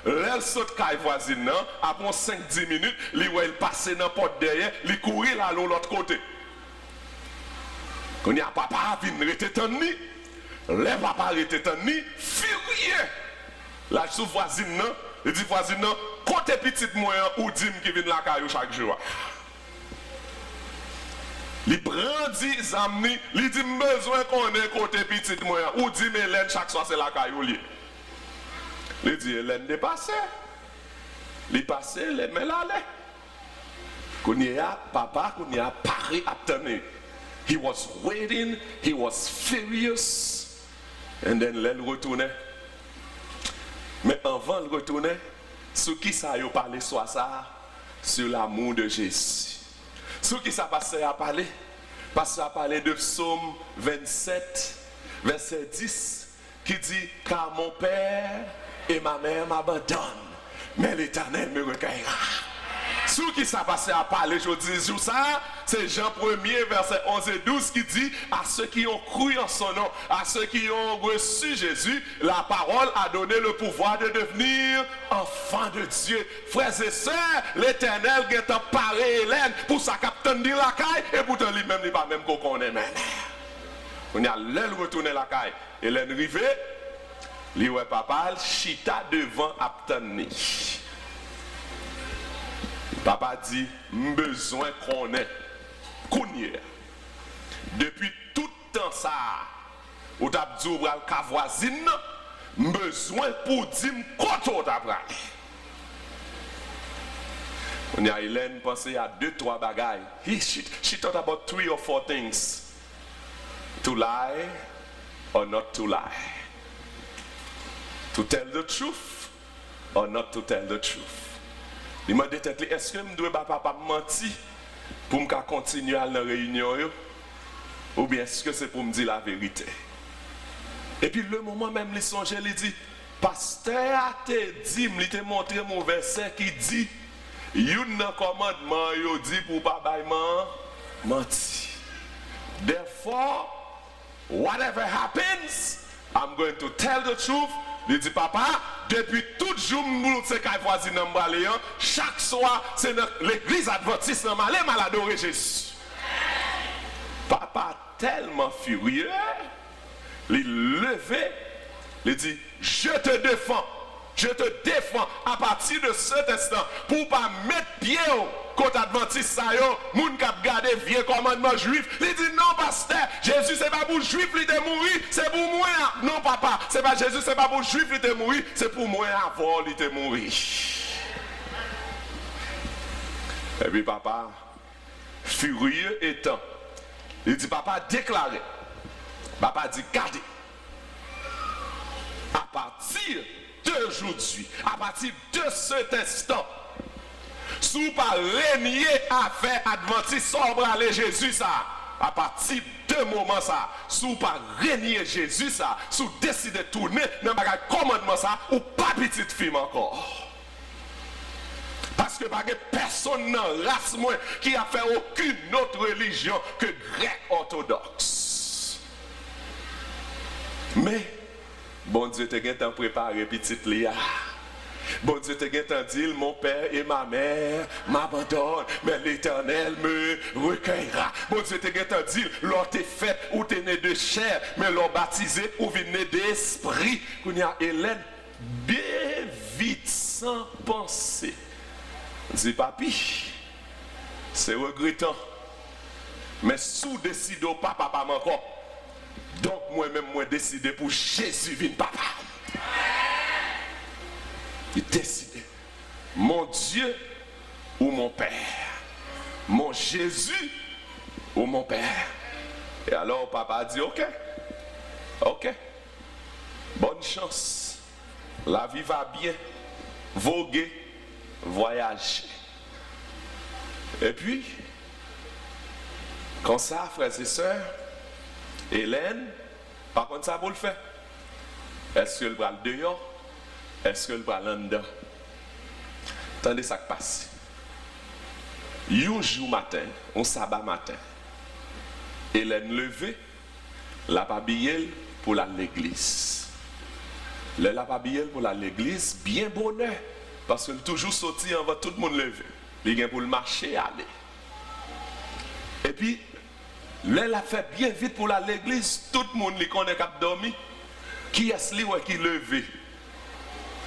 L'elle saute caille voisine, non? Après 5-10 minutes, il passe dans la porte derrière, il courir là l'autre côté. Quand il y a papa vient rester tenu, les papa rester tenu, furieux. La sous voisine, non? Il dit voisine, non? Côté petite moyen ou dim qui vient la caillou chaque jour. Il prend 10 amis, il dit besoin qu'on ait côté petite moyen ou dit Hélène chaque soir c'est la caillou li. Il dit Hélène dépassé. Il passe les mains là. Qu'on y a papa qu'on y a paré à tenir. He was waiting, he was furious. And then il retournait. Mais avant de retourner, sur qui ça a parlé soit ça? Sur l'amour de Jésus. Sur qui ça passait à parler? Parce à parler de Psaume 27, verset 10, qui dit « Car mon père et ma mère m'abandonnent, mais l'Éternel me recueillera. » Sur qui ça passait à parler, je dis sur ça, c'est Jean 1er, verset 11 et 12 qui dit à ceux qui ont cru en son nom, à ceux qui ont reçu Jésus, la parole a donné le pouvoir de devenir enfants de Dieu. Frères et sœurs, l'Éternel est paré Hélène pour sa capitaine de la caille et pourtant lui-même n'est pas même qu'on connaît même. On a l'aile retourner la caille. Hélène rivé, lui ouais papa, chita devant Aptani. Papa dit, besoin qu'on ait, depuis tout temps ça, ou t'as dit, ou bral ka voisine, besoin pour dire, koto t'as bral. On y a Hélène pensé à 2-3 bagailles. She thought about 3 or 4 things. To lie or not to lie. To tell the truth or not to tell the truth. Il m'a dit, est-ce que je dois pas mentir pour me continuer à la réunion ou bien est-ce que c'est pour me dire la vérité? Et puis le moment même, il songe, il dit, pasteur a te dit, il t'a montré mon verset qui dit, il n'a commandement, il dit pour pas mentir. Therefore, whatever happens, I'm going to tell the truth. Il dit, papa, depuis tout jour, c'est qu'à voisine chaque soir, c'est l'église adventiste, mal adorer Jésus. Papa, tellement furieux, il levé, il dit, je te défends à partir de cet instant, pour pas mettre pied côté adventiste, ça yo, moun kap gade vieux commandement juif. Il dit non, pasteur, Jésus c'est pas pour juif, il est mort, c'est pour moi. Non, papa, c'est pas Jésus, c'est pas pour juif, il est mort, c'est pour moi avant, il est mort. Et puis papa, furieux étant, il dit papa déclaré, papa dit gardez, à partir d'aujourd'hui, à partir de cet instant, sous pas régner à faire adventiste sobre aller Jésus ça, à partir de moment ça, sous pas régner Jésus ça, sous décider de tourner dans le commandement ça, ou pas petite fille encore. Parce que pas personne dans la race moins qui a fait aucune autre religion que grec orthodoxe. Mais bon Dieu te gagne préparé petite Léa. Bon Dieu te gagne dit mon père et ma mère m'abandonnent, mais l'Éternel me recueillera. Bon Dieu te gagne dit l'on t'est fait ou t'es né de chair, mais l'on baptisé ou né d'esprit. Qu'on y a Hélène bien vite sans penser. Dit papi, c'est regrettant, mais sous décide au papa encore. Donc moi-même moi décidé pour Jésus vin papa. Il décide, mon Dieu ou mon Père, mon Jésus ou mon Père. Et alors papa a dit ok, bonne chance, la vie va bien, voguer, voyager. Et puis, quand ça, frères et sœurs, Hélène, par contre ça vous le fait. Est-ce que le bras dehors? Est-ce que le bras en dedans? Attendez ça qui passe. Un jour matin, un sabbat matin, Hélène levée, la habillée pour l'église. Le la pas habillé pour l'église, bien bonheur. Parce que toujours sorti avant tout le monde lever. Il vient pour le marché aller. Et puis, là, il a fait bien vite pour l'église. Tout le monde qui connaît qui a dormi. Qui est-ce qui levé?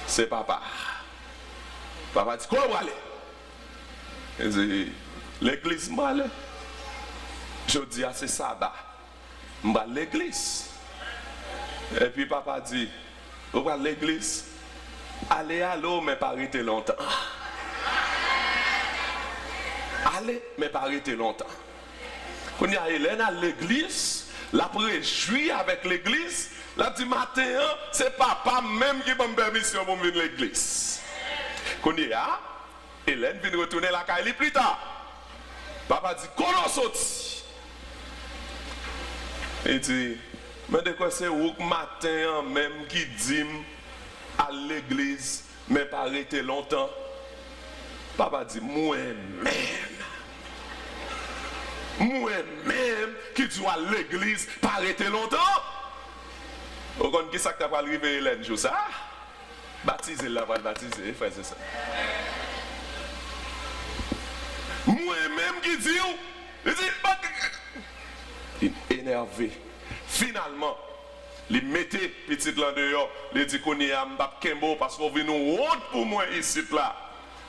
C'est papa. Papa dit, quoi, aller? Il dit, l'église mal. Je dis, c'est sabbat. Je vais à l'église. Et puis papa dit, vous allez à l'église? Allez à l'eau, mais pas arrêter longtemps. Allez, mais pas arrêter longtemps. Quand il y a Hélène à l'église, la réjouit avec l'église, la dit matin, c'est papa même qui m'a permission pour venir à l'église. Quand il y a, Hélène vient retourner la caille plus tard. Papa dit, comment sorti? Il dit, mais de quoi c'est où matin même qui dit à l'église, mais pas arrêter longtemps? Papa dit, moi-même qui dois à l'église, pas arrêter longtemps? Vous comprenez qui ça que tu as arrivé, Hélène, je sais? Baptiser là, va baptiser, frère, c'est ça. Moi-même qui dit, il est énervé. Finalement, il mettait petit là dehors, il dit qu'on est à Mbapkembo parce qu'on vient nous honte pour moi ici là.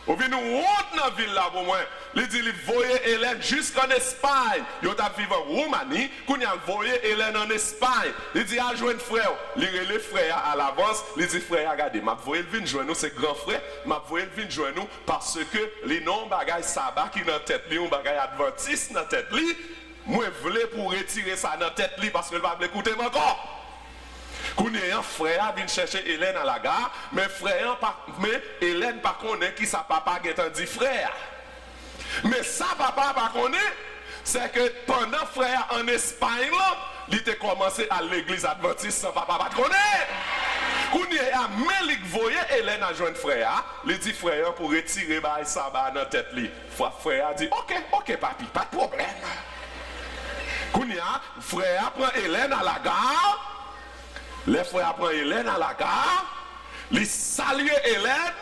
On vient nous honte dans la ville là pour moi. Il dit, il voyait Hélène jusqu'en Espagne. Il a vécu en Roumanie, qu'on a voyé Hélène en Espagne. Il dit, à joindre frère. Il relève frère à l'avance. Il dit, frère, regardez, m'a voyé le vin joindre nous, c'est grand frère. M'a voyé le vin joindre nous parce que les noms bagaille sabbat qui dans la tête, li, ou bagaille adventiste dans la tête, li. Moi, je voulais pour retirer ça dans la tête, li, parce que je ne vais pas l'écouter encore. Quand un frère vient chercher Hélène à la gare, mais Hélène par contre qui sa papa qui est dit frère. Mais ça papa par contre, c'est que pendant frère en Espagne, il était commencé à l'église adventiste sans papa pas connaître. Quand il a Mélik voyé Hélène à joindre frère, il dit frère pour retirer ça dans la tête li. Frère a dit OK papi, pas de problème. Quand il a frère prend Hélène à la gare. Les frères prennent Hélène à la gare, ils saluent Hélène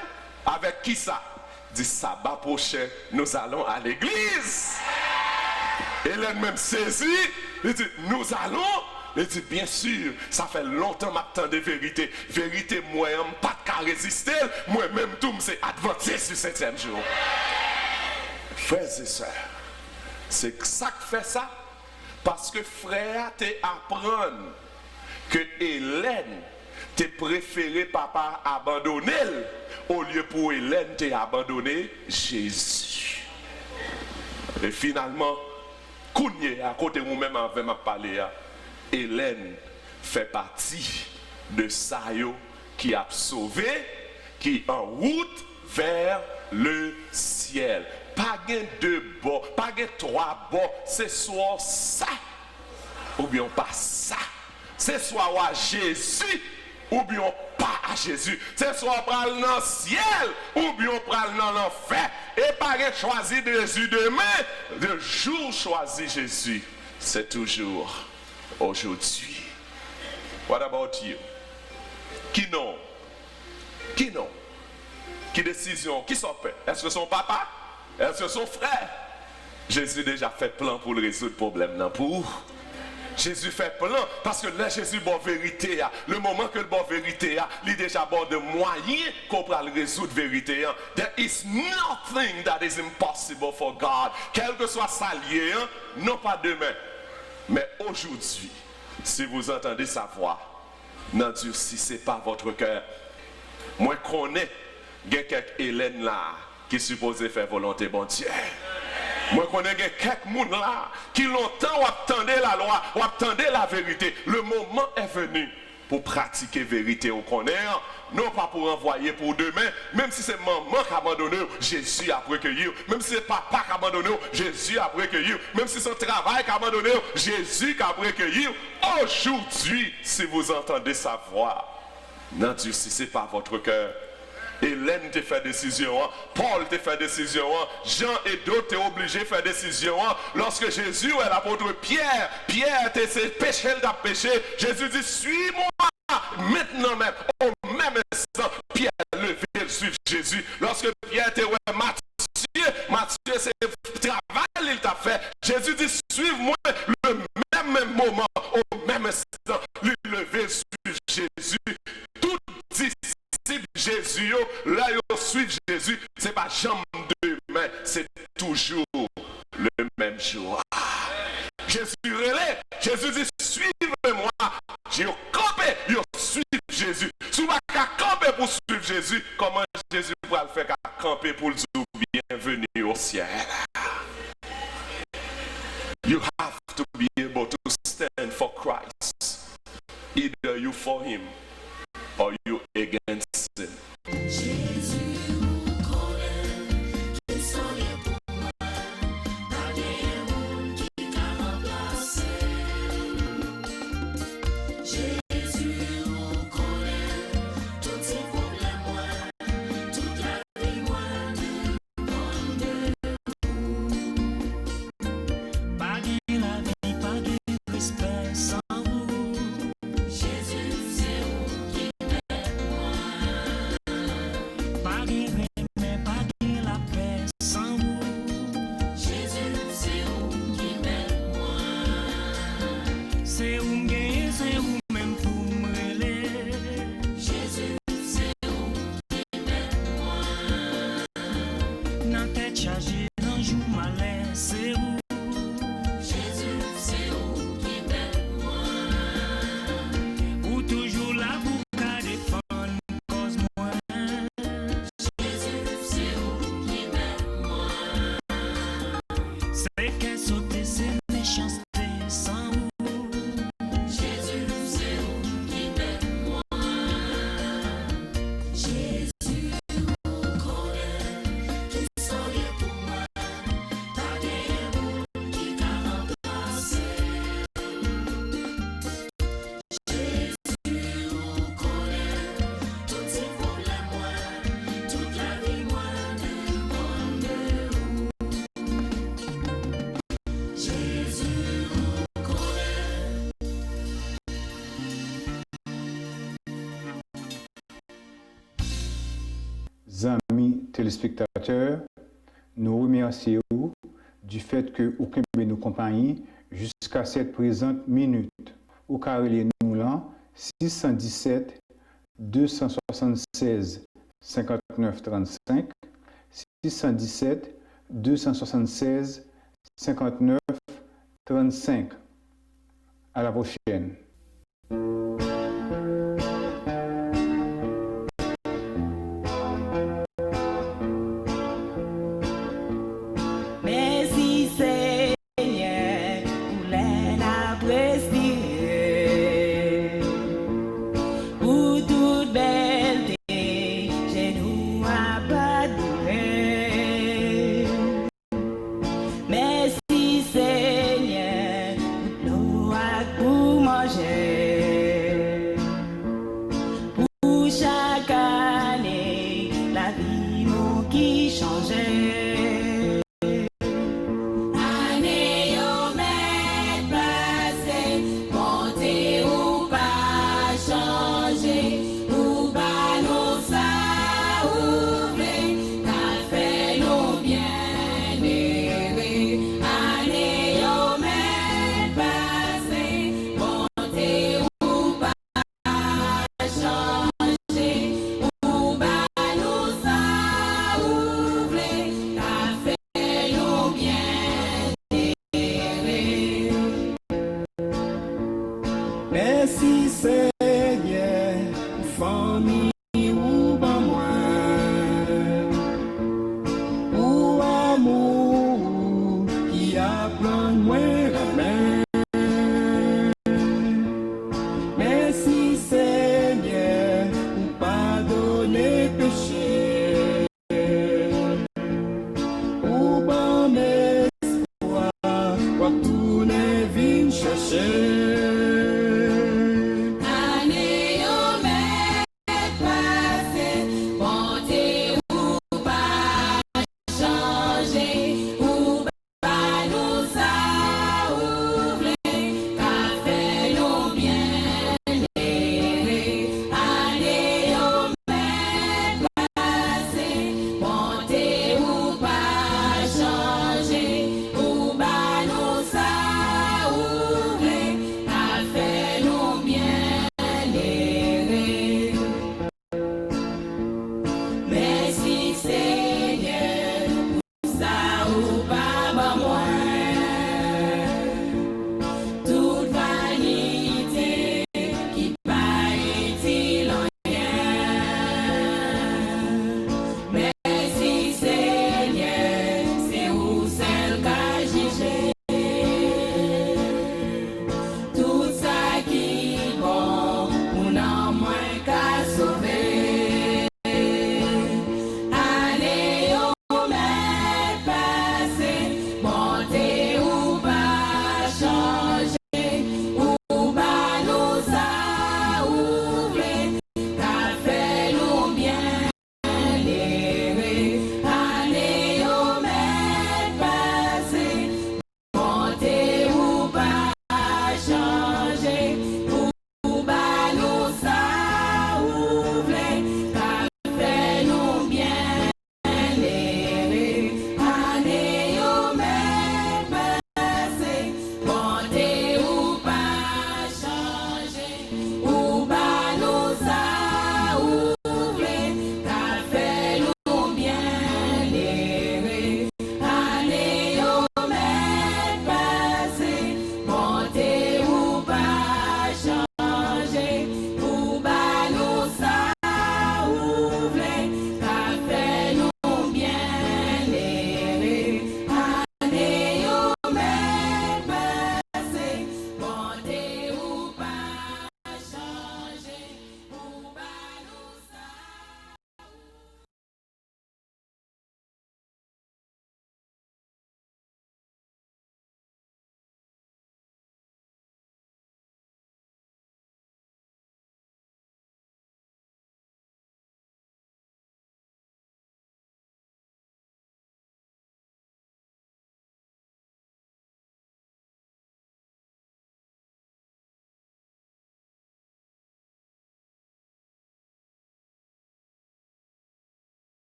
avec qui ça? Dit sabbat prochain, nous allons à l'église. Hélène même saisit, il dit nous allons. Il dit bien sûr, ça fait longtemps que j'attends des vérités. Vérité, moi-même, pas qu'à résister. Moi-même, tout, c'est adventiste du 7e jour. Frères et sœurs, c'est ça qui fait ça. Parce que frère, t'apprendre que Hélène t'es préféré papa abandonner au lieu pour Hélène t'es abandonné Jésus. Et finalement, Kounye à côté de moi-même avec ma parler, Hélène fait partie de Sayo qui a sauvé, qui en route vers le ciel. Pas gain deux bords, pas gain trois bords, c'est soit ça ou bien pas ça. C'est soit à Jésus ou bien pas à Jésus. C'est soit pral dans le ciel ou bien pral dans l'enfer. Et pas choisi de Jésus demain, le jour choisi Jésus, c'est toujours aujourd'hui. What about you? Qui non? Qui non? Qui décision? Qui s'en fait? Est-ce que son papa? Est-ce que son frère? Jésus déjà fait plan pour résoudre le problème non pour. Jésus fait plan parce que là Jésus bon vérité le moment que le bon vérité il est déjà bon de moyens qu'on peut résoudre vérité. There is nothing that is impossible for God. Quel que soit ça lié, non pas demain, mais aujourd'hui. Si vous entendez sa voix, n'endurcissez pas votre cœur. Moi connais il y a quelques Hélène là qui supposait faire volonté bon Dieu. Moi, je connais quelques gens là qui longtemps attendaient la loi, attendaient la vérité. Le moment est venu pour pratiquer la vérité. On connaît, non pas pour envoyer pour demain. Même si c'est maman qui a abandonné, Jésus a recueilli. Même si c'est papa qui a abandonné, Jésus a recueilli. Même si c'est son travail qui a abandonné, Jésus a recueilli. Aujourd'hui, si vous entendez sa voix, n'endurcissez pas votre cœur. Hélène te fait décision, Paul te fait décision, Jean et d'autres t'es obligé de faire décision. Lorsque Jésus est l'apôtre Pierre, Pierre t'es péché, il t'a péché. Jésus dit suis-moi maintenant même. Au Jésus. Lorsque Pierre était Matthieu, c'est le travail qu'il t'a fait. Jésus dit, suive-moi le même moment, au même instant, lui lever sur Jésus. Tout disciple Jésus, là, il suit Jésus, c'est pas jambe demain, c'est toujours le même jour. Jésus relève, Jésus dit, suivez-moi. J'ai campé, il suit Jésus. Si vous n'avez campé pour suivre Jésus, comment Jésus va le faire qu'à camper pour le dire bienvenue au ciel? You have to be able to stand for Christ. Either you for him or you against him. Amis téléspectateurs, nous remercions du fait que vous avez nous compagnie jusqu'à cette présente minute. Au carré nous là 617 276 59 35 617 276 59 35. À la prochaine.